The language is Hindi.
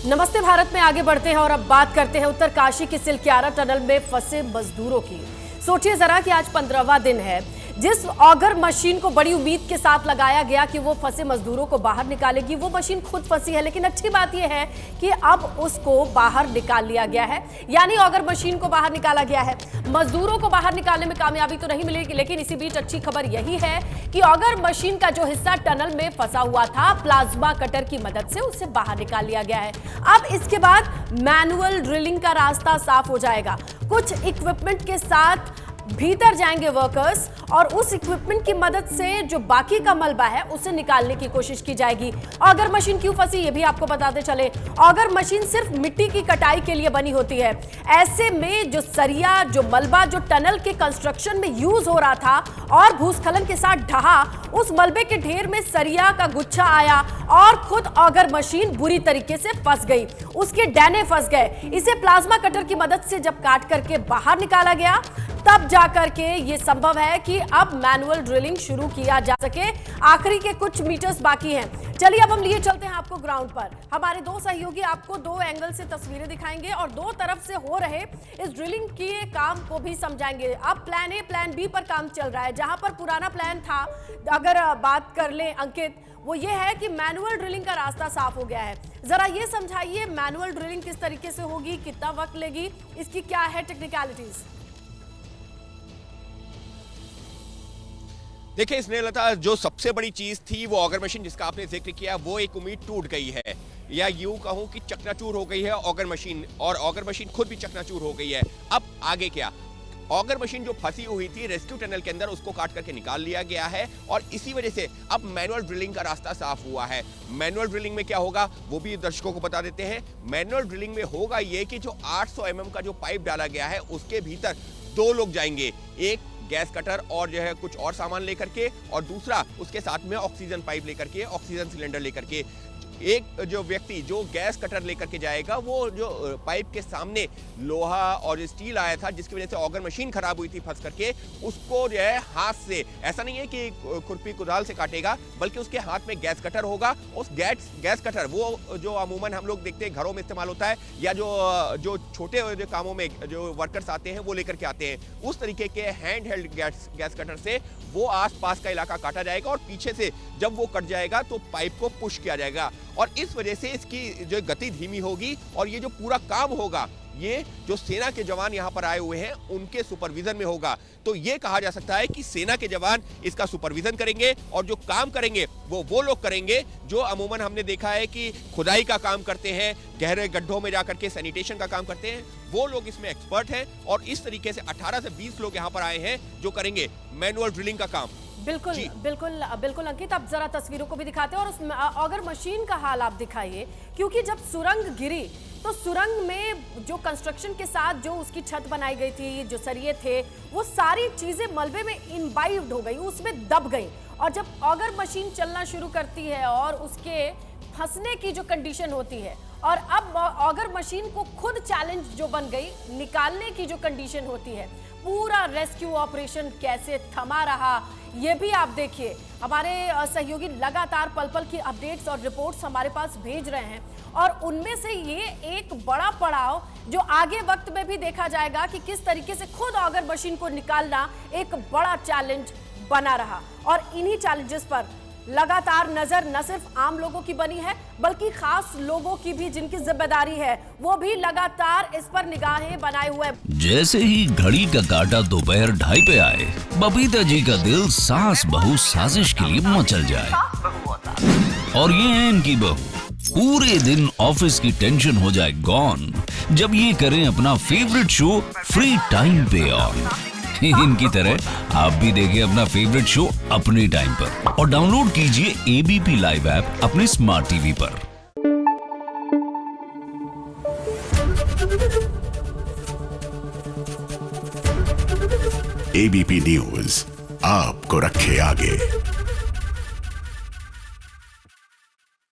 नमस्ते भारत में आगे बढ़ते हैं और अब बात करते हैं उत्तरकाशी की सिलक्यारा टनल में फंसे मजदूरों की। सोचिए जरा कि आज 15वां दिन है जिस ऑगर मशीन को बड़ी उम्मीद के साथ लगाया गया कि वो फंसे मजदूरों को बाहर निकालेगी, वो मशीन खुद फंसी है। लेकिन अच्छी बात यह है कि अब उसको बाहर निकाल लिया गया है, यानी ऑगर मशीन को बाहर निकाला गया है। मजदूरों को बाहर निकालने में कामयाबी तो नहीं मिलेगी, लेकिन इसी बीच अच्छी खबर यही है कि ऑगर मशीन का जो हिस्सा टनल में फंसा हुआ था, प्लाज्मा कटर की मदद से उसे बाहर निकाल लिया गया है। अब इसके बाद मैनुअल ड्रिलिंग का रास्ता साफ हो जाएगा। कुछ इक्विपमेंट के साथ भीतर जाएंगे वर्कर्स और उस इक्विपमेंट की मदद से जो बाकी का मलबा है उसे निकालने की कोशिश की जाएगी। ऑगर मशीन क्यों फंसी ये भी आपको बताते चले। ऑगर मशीन सिर्फ मिट्टी की कटाई के लिए बनी होती है। ऐसे में जो सरिया, जो मलबा जो टनल के कंस्ट्रक्शन में यूज हो रहा था और भूस्खलन के साथ ढहा, उस मलबे के ढेर में सरिया का गुच्छा आया और खुद ऑगर मशीन बुरी तरीके से फंस गई, उसके डैने फंस गए। इसे प्लाज्मा कटर की मदद से जब काट करके बाहर निकाला गया तब जाकर के ये संभव है कि अब मैनुअल ड्रिलिंग शुरू किया जा सके। आखिरी के कुछ मीटर्स बाकी हैं। चलिए अब हम लिए चलते हैं आपको ग्राउंड पर। हमारे दो सहयोगी आपको दो एंगल से तस्वीरें दिखाएंगे और दो तरफ से हो रहे इस ड्रिलिंग के काम को भी समझाएंगे। अब प्लान ए प्लान बी पर काम चल रहा है। जहां पर पुराना प्लान था, अगर बात कर लें अंकित, वो ये है कि मैनुअल ड्रिलिंग का रास्ता साफ हो गया है। जरा ये समझाइए मैनुअल ड्रिलिंग किस तरीके से होगी, कितना वक्त लेगी, इसकी क्या है टेक्निकलिटीज। देखिए स्नेहलता, जो सबसे बड़ी चीज थी वो ऑगर मशीन जिसका आपने जिक्र किया, वो एक उम्मीद टूट गई है, या यूं कहूं कि चकनाचूर हो गई है ऑगर मशीन, और ऑगर मशीन खुद भी चकनाचूर हो गई है। अब आगे क्या? ऑगर मशीन जो फंसी हुई थी रेस्क्यू टनल के अंदर, उसको काट करके निकाल लिया गया है और इसी वजह से अब मैनुअल ड्रिलिंग का रास्ता साफ हुआ है। मैनुअल ड्रिलिंग में क्या होगा वो भी दर्शकों को बता देते हैं। मैनुअल ड्रिलिंग में होगा ये कि जो 800 mm का जो पाइप डाला गया है उसके भीतर दो लोग जाएंगे, एक गैस कटर और जो है कुछ और सामान लेकर के, और दूसरा उसके साथ में ऑक्सीजन पाइप लेकर के, ऑक्सीजन सिलेंडर लेकर के। एक जो व्यक्ति जो गैस कटर लेकर के जाएगा, वो जो पाइप के सामने लोहा और स्टील आया था जिसकी वजह से ऑगर मशीन खराब हुई थी फंस करके, उसको जो है हाथ से, ऐसा नहीं है कि खुरपी कुदाल से काटेगा, बल्कि उसके हाथ में गैस कटर होगा। उस गैस कटर वो जो अमूमन हम लोग देखते हैं घरों में इस्तेमाल होता है, या जो छोटे जो कामों में जो वर्कर्स आते हैं वो लेकर के आते हैं, उस तरीके के हैंड हेल्ड गैस कटर से वो आसपास का इलाका काटा जाएगा और पीछे से जब वो कट जाएगा तो पाइप को पुश किया जाएगा, और इस वजह से इसकी जो गति धीमी होगी और ये जो पूरा काम होगा ये जो सेना के जवान यहाँ पर आए हुए हैं उनके सुपरविजन में होगा। तो ये कहा जा सकता है कि सेना के जवान इसका सुपरविजन करेंगे और जो काम करेंगे वो लोग करेंगे जो अमूमन हमने देखा है कि खुदाई का काम करते हैं, गहरे गड्ढों में जाकर के सैनिटेशन का काम करते हैं, वो लोग इसमें एक्सपर्ट हैं। और इस तरीके से 18 से 20 लोग यहाँ पर आए हैं जो करेंगे मैनुअल ड्रिलिंग का काम। बिल्कुल बिल्कुल बिल्कुल अंकित, अब जरा तस्वीरों को भी दिखाते हैं और उस ऑगर मशीन का हाल आप दिखाइए, क्योंकि जब सुरंग गिरी तो सुरंग में जो कंस्ट्रक्शन के साथ जो उसकी छत बनाई गई थी, जो सरिये थे, वो सारी चीजें मलबे में इनबाइव्ड हो गई, उसमें दब गई। और जब ऑगर मशीन चलना शुरू करती है और उसके फंसने की जो कंडीशन होती है, और अब ऑगर मशीन को खुद चैलेंज जो बन गई, निकालने की जो कंडीशन होती है, पूरा रेस्क्यू ऑपरेशन कैसे थमा रहा ये भी आप देखिए। हमारे सहयोगी लगातार पल पल की अपडेट्स और रिपोर्ट्स हमारे पास भेज रहे हैं, और उनमें से ये एक बड़ा पड़ाव जो आगे वक्त में भी देखा जाएगा कि किस तरीके से खुद ऑगर मशीन को निकालना एक बड़ा चैलेंज बना रहा। और इन्हीं चैलेंजेस पर लगातार नजर न सिर्फ आम लोगों की बनी है बल्कि खास लोगों की भी, जिनकी जिम्मेदारी है, वो भी लगातार इस पर निगाहें बनाए हुए। जैसे ही घड़ी का काटा दोपहर 2:30 पे आए, बबीता जी का दिल सास बहू साजिश के लिए मचल जाए। और ये है इनकी बहू, पूरे दिन ऑफिस की टेंशन हो जाए गॉन जब ये करें अपना फेवरेट शो फ्री टाइम पे ऑन। इनकी तरह आप भी देखिए अपना फेवरेट शो अपने टाइम पर और डाउनलोड कीजिए एबीपी लाइव ऐप अपने स्मार्ट टीवी पर। एबीपी न्यूज आपको रखे आगे।